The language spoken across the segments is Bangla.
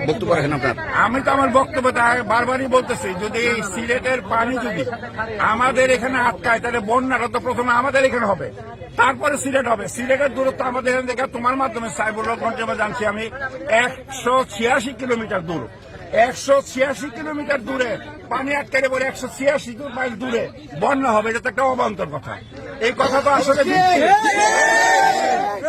বক্তব্য রাখেন আপনার। আমি তো আমার বক্তব্য বারবারই বলতেছি, যদি এই সিলেটের পানি যদি আমাদের এখানে আটকায় তাহলে বন্যাটা তো প্রথমে আমাদের এখানে হবে, তারপরে সিলেট হবে। সিলেটের দূরত্ব আমাদের এখান থেকে তোমার মাধ্যমে সাইবুল্লাহ গঞ্জমে জানছি আমি 186 কিলোমিটার দূর। 186 কিলোমিটার দূরে পানি আটকালে পরে 186 মাইল দূরে বন্যা হবে, এটা তো একটা অবান্তর কথা। এই কথা তো আসলে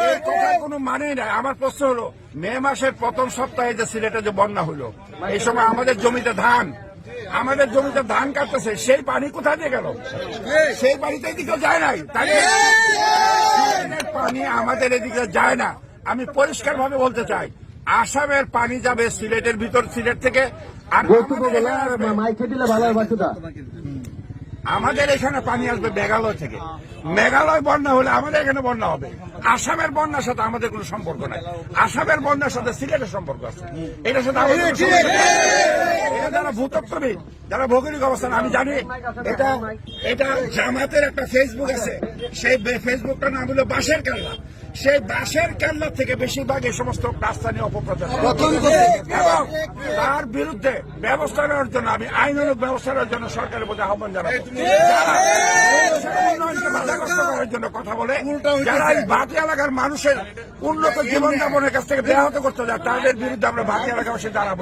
এই কথার কোনো মানে নাই। আমার প্রশ্ন হলো, মে মাসের প্রথম সপ্তাহে যে সিলেটে যে বন্যা হলো, এই সময় আমাদের জমিতে ধান কাটতেছে, সেই পানি কোথায় দিয়ে গেল? সেই পানিতে এদিকে যায় নাই, তাই পানি আমাদের এদিকে যায় না। আমি পরিষ্কার ভাবে বলতে চাই, আসামের পানি যাবে সিলেটের ভিতর, সিলেট থেকে। আর আমাদের এখানে পানি আসবে মেঘালয় থেকে। মেঘালয় বন্যা হলে আমাদের এখানে বন্যা হবে। আসামের বন্যার সাথে আমাদের কোনো সম্পর্ক নাই। আসামের বন্যার সাথে সিলেটের সম্পর্ক আছে, এটার সাথে আমাদের যারা ভূতত্ত্ববিদ, যারা ভৌগোলিক অবস্থান, আমি জানি এটা জামাতের একটা ফেসবুক আছে, সেই ফেসবুকটার নাম হলো বাঁশের কেল্লা। সেই বাঁশের কেল্লা থেকে বেশিরভাগ এই সমস্ত রাজধানী অপপ্রচার, এবং তার বিরুদ্ধে ব্যবস্থা নেওয়ার জন্য আমি আইনানুগ ব্যবস্থা নেওয়ার জন্য সরকারের প্রতি আহ্বান জানাবো। উন্নয়নকে বাধাগ্রস্ত করার জন্য কথা বলে, যারা এই বাকি এলাকার মানুষের উন্নত জীবনযাপনের কাছ থেকে ব্যাহত করতে যায়, তাদের বিরুদ্ধে আমরা বাকি এলাকাবাসী দাঁড়াবো।